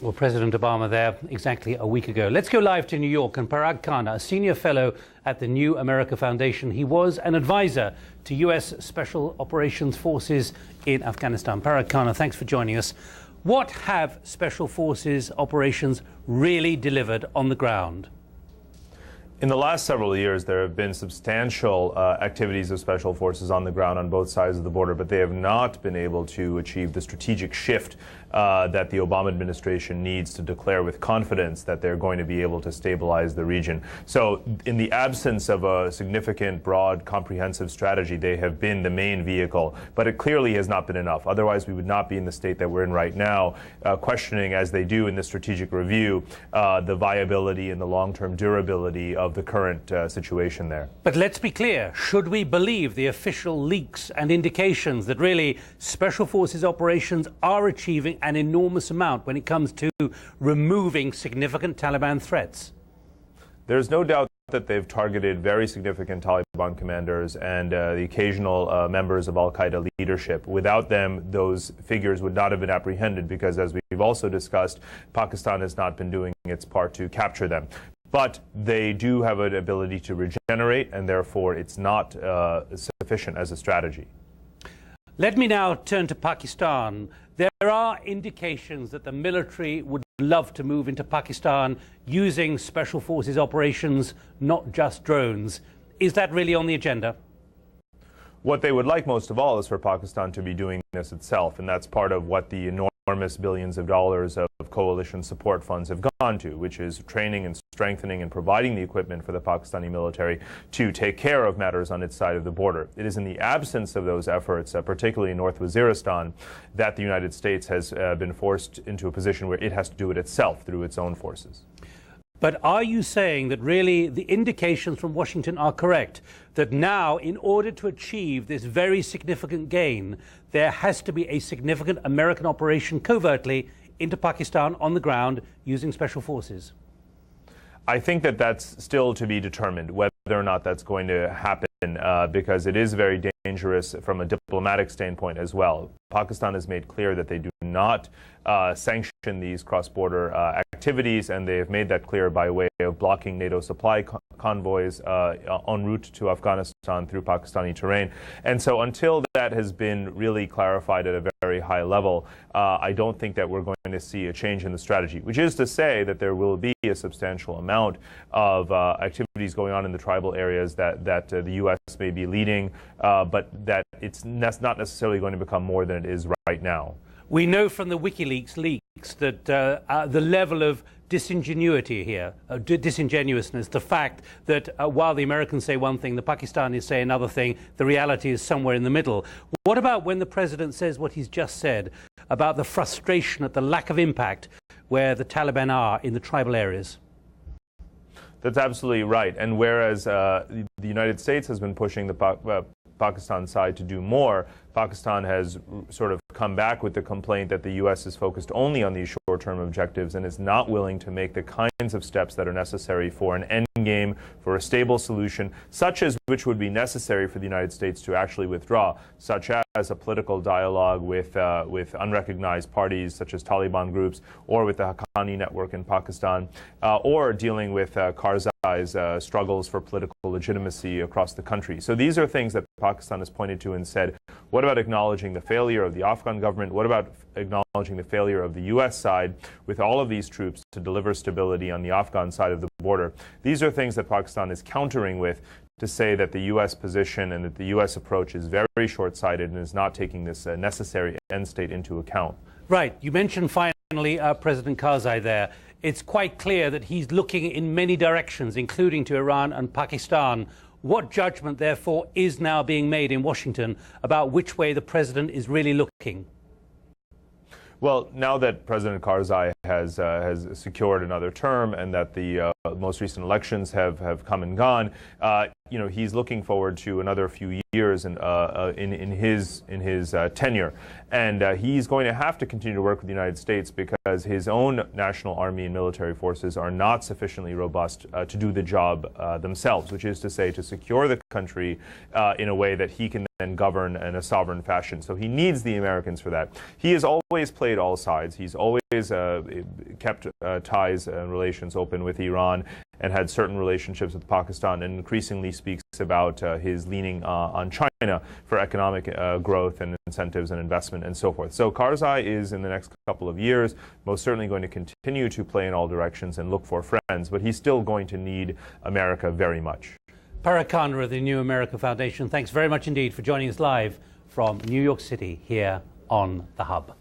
Well, President Obama there exactly a week ago. Let's go live to New York and Parag Khanna, a senior fellow at the New America Foundation. He was an advisor to U.S. Special Operations Forces in Afghanistan. Parag Khanna, thanks for joining us. What have Special Forces operations really delivered on the ground? In the last several years, there have been substantial activities of special forces on the ground on both sides of the border, but they have not been able to achieve the strategic shift that the Obama administration needs to declare with confidence that they're going to be able to stabilize the region. So in the absence of a significant, broad, comprehensive strategy, they have been the main vehicle, but it clearly has not been enough. Otherwise, we would not be in the state that we're in right now, questioning, as they do in the strategic review, the viability and the long-term durability of the current situation there. But let's be clear, should we believe the official leaks and indications that really Special Forces operations are achieving an enormous amount when it comes to removing significant Taliban threats? There's no doubt that they've targeted very significant Taliban commanders and the occasional members of al-Qaeda leadership. Without them, those figures would not have been apprehended because, as we've also discussed, Pakistan has not been doing its part to capture them. But they do have an ability to regenerate, and therefore it's not sufficient as a strategy. Let me now turn to Pakistan. There are indications that the military would love to move into Pakistan using Special Forces operations, not just drones. Is that really on the agenda? What they would like most of all is for Pakistan to be doing this itself, and that's part of what the enormous billions of dollars of coalition support funds have gone to, which is training and strengthening and providing the equipment for the Pakistani military to take care of matters on its side of the border. It is in the absence of those efforts, particularly in North Waziristan, that the United States has been forced into a position where it has to do it itself through its own forces. But are you saying that really the indications from Washington are correct, that now, in order to achieve this very significant gain, there has to be a significant American operation covertly into Pakistan on the ground using Special Forces? I think that that's still to be determined, whether or not that's going to happen, because it is very dangerous from a diplomatic standpoint as well. Pakistan has made clear that they do not sanction these cross-border activities, and they have made that clear by way of blocking NATO supply convoys en route to Afghanistan through Pakistani terrain. And so until that has been really clarified at a very high level, I don't think that we're going to see a change in the strategy, which is to say that there will be a substantial amount of activities going on in the tribal areas that the U.S. may be leading, but that it's not necessarily going to become more than it is right now. We know from the WikiLeaks leaks that the level of disingenuity here, disingenuousness, the fact that while the Americans say one thing, the Pakistanis say another thing, the reality is somewhere in the middle. What about when the president says what he's just said about the frustration at the lack of impact where the Taliban are in the tribal areas? That's absolutely right. And whereas the United States has been pushing the Pakistan side to do more, Pakistan has sort of come back with the complaint that the U.S. is focused only on these short-term objectives and is not willing to make the kinds of steps that are necessary for an end game, for a stable solution, such as which would be necessary for the United States to actually withdraw, such as a political dialogue with unrecognized parties such as Taliban groups, or with the Haqqani network in Pakistan, or dealing with Karzai's struggles for political legitimacy across the country. So these are things that Pakistan has pointed to and said, what about acknowledging the failure of the Afghan government? What about acknowledging the failure of the U.S. side with all of these troops to deliver stability on the Afghan side of the border? These are things that Pakistan is countering with to say that the U.S. position and that the U.S. approach is very short-sighted and is not taking this necessary end state into account. Right. You mentioned finally President Karzai there. It's quite clear that he's looking in many directions, including to Iran and Pakistan. What judgment, therefore, is now being made in Washington about which way the president is really looking? Well, now that President Karzai has secured another term and that the most recent elections have come and gone, he's looking forward to another few years in his tenure, and he's going to have to continue to work with the United States because his own national army and military forces are not sufficiently robust to do the job themselves, which is to say, to secure the country in a way that he can then govern in a sovereign fashion. So he needs the Americans for that. He has always played all sides. He's always kept ties and relations open with Iran and had certain relationships with Pakistan, and increasingly speaks about his leaning on China for economic growth and incentives and investment and so forth. So Karzai is, in the next couple of years, most certainly going to continue to play in all directions and look for friends, but he's still going to need America very much. Parag Khanna of the New America Foundation, thanks very much indeed for joining us live from New York City here on The Hub.